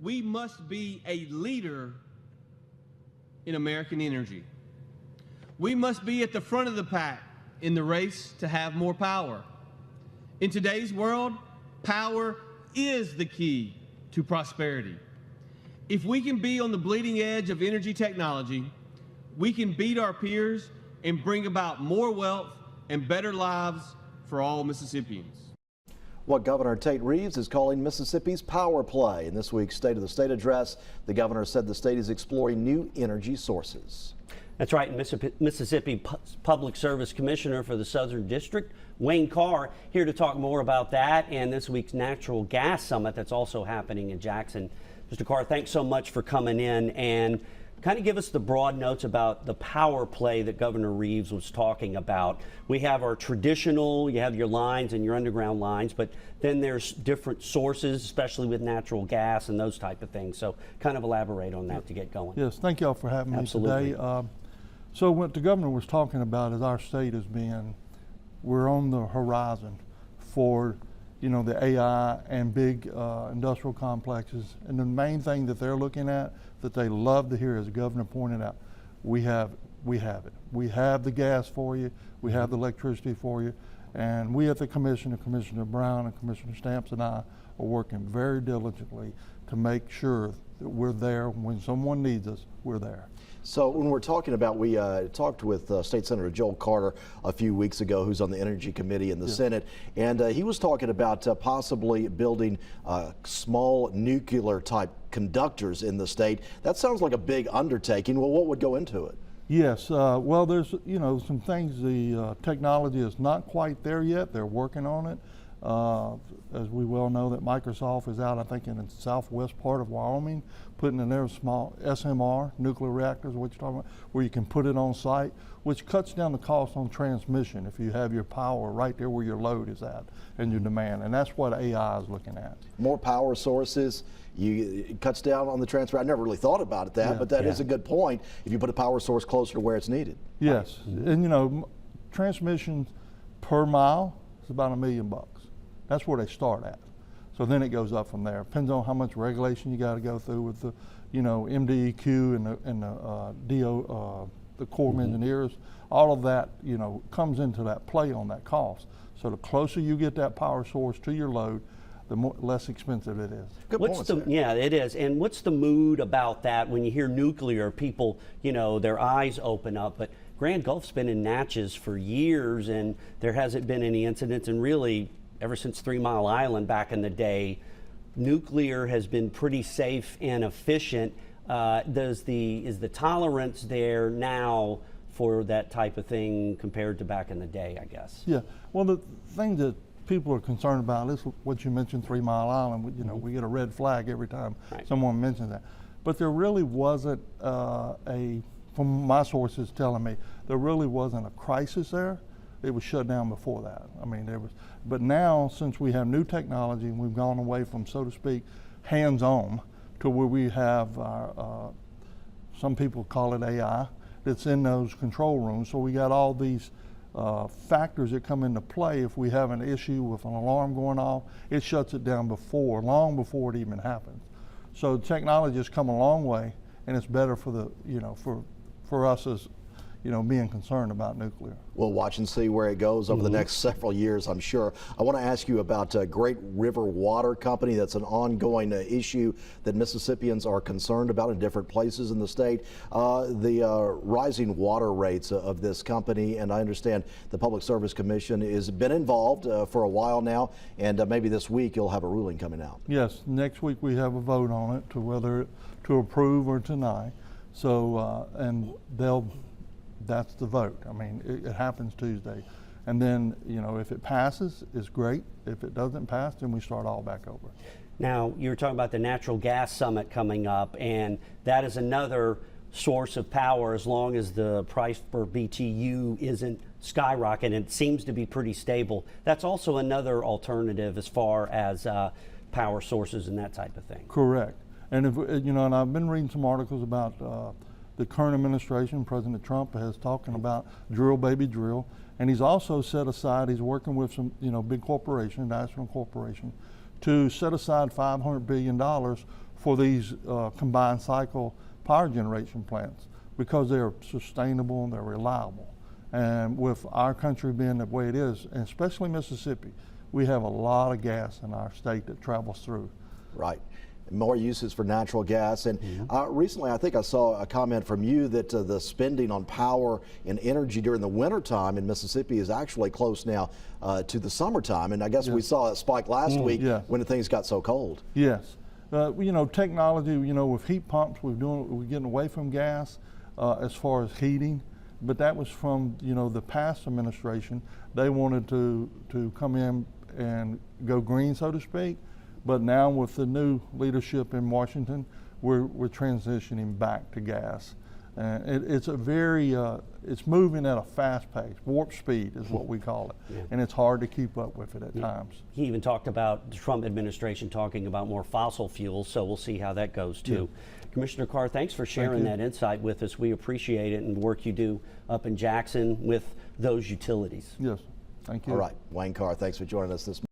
we must be a leader in American energy. We must be at the front of the pack in the race to have more power. In today's world, power is the key to prosperity. If we can be on the bleeding edge of energy technology, we can beat our peers and bring about more wealth and better lives for all Mississippians. What Governor Tate Reeves is calling Mississippi's power play. In this week's State of the State address, the governor said the state is exploring new energy sources. That's right. Mississippi Public Service Commissioner for the Southern District, Wayne Carr, here to talk more about that and this week's Natural Gas Summit that's also happening in Jackson. Mr. Carr, thanks so much for coming in and kind of give us the broad notes about the power play that Governor Reeves was talking about. We have our traditional, you have your lines and your underground lines, but then there's different sources, especially with natural gas and those type of things. So kind of elaborate on that to get going. Yes, thank y'all for having me today. So what the governor was talking about is our state is we're on the horizon for, you know, the AI and big industrial complexes. And the main thing that they're looking at that they love to hear, as the governor pointed out, we have it. We have the gas for you. We have the electricity for you. And we at the Commissioner Brown and Commissioner Stamps and I are working very diligently to make sure that we're there when someone needs us, we're there. So when we're talking about, we talked with State Senator Joel Carter a few weeks ago, who's on the Energy Committee in the Senate, and he was talking about possibly building small nuclear type conductors in the state. That sounds like a big undertaking. Well, what would go into it? Yes, well, there's, you know, some things. The technology is not quite there yet. They're working on it. As we well know, that Microsoft is out, I think, in the southwest part of Wyoming, putting in their small SMR, nuclear reactors, what you're talking about, where you can put it on site, which cuts down the cost on transmission if you have your power right there where your load is at and your demand. And that's what AI is looking at. More power sources. It cuts down on the transfer. I never really thought about that, but that is a good point if you put a power source closer to where it's needed. Yes, and you know, transmission per mile is about $1 million. That's where they start at. So then it goes up from there. Depends on how much regulation you got to go through with the, you know, MDEQ and the Corps of Engineers. All of that, you know, comes into that play on that cost. So the closer you get that power source to your load, the less expensive it is. Good point. Yeah, it is. And what's the mood about that when you hear nuclear? People, you know, their eyes open up. But Grand Gulf's been in Natchez for years, and there hasn't been any incidents. And really, ever since 3 Mile Island back in the day, nuclear has been pretty safe and efficient. Is the tolerance there now for that type of thing compared to back in the day, I guess? Yeah. Well, the thing that people are concerned about is what you mentioned, 3 Mile Island. You know, we get a red flag every time someone mentions that. But there really wasn't from my sources telling me, there really wasn't a crisis there. It was shut down before that. I mean, but now, since we have new technology and we've gone away from, so to speak, hands-on to where we have, some people call it AI, that's in those control rooms. So we got all these factors that come into play. If we have an issue with an alarm going off, it shuts it down long before it even happens. So technology has come a long way, and it's better for the, you know, for us as, you know, being concerned about nuclear. We'll watch and see where it goes over the next several years, I'm sure. I want to ask you about Great River Water Company. That's an ongoing issue that Mississippians are concerned about in different places in the state. The rising water rates of this company, and I understand the Public Service Commission has been involved for a while now, and maybe this week you'll have a ruling coming out. Yes, next week we have a vote on it to whether to approve or deny. So, and that's the vote. I mean, it happens Tuesday. And then, you know, if it passes, it's great. If it doesn't pass, then we start all back over. Now, you were talking about the Natural Gas Summit coming up, and that is another source of power as long as the price per BTU isn't skyrocketing. It seems to be pretty stable. That's also another alternative as far as power sources and that type of thing. Correct. And if, you know, and I've been reading some articles about the current administration. President Trump has talking about drill, baby, drill. And he's also set aside, he's working with some, you know, big corporation, national corporation, to set aside $500 billion for these combined cycle power generation plants because they're sustainable and they're reliable. And with our country being the way it is, and especially Mississippi, we have a lot of gas in our state that travels through. Right. More uses for natural gas. And recently, I think I saw a comment from you that the spending on power and energy during the wintertime in Mississippi is actually close now to the summertime. And I guess we saw a spike last week when things got so cold. Yes. You know, technology, you know, with heat pumps, we're getting away from gas as far as heating. But that was from, you know, the past administration. They wanted to come in and go green, so to speak. But now with the new leadership in Washington, we're transitioning back to gas. It's a very, it's moving at a fast pace. Warp speed is what we call it. And it's hard to keep up with it at times. He even talked about the Trump administration talking about more fossil fuels, so we'll see how that goes too. Commissioner Carr, thanks for sharing that insight with us. We appreciate it and the work you do up in Jackson with those utilities. Yes, thank you. All right, Wayne Carr, thanks for joining us this morning.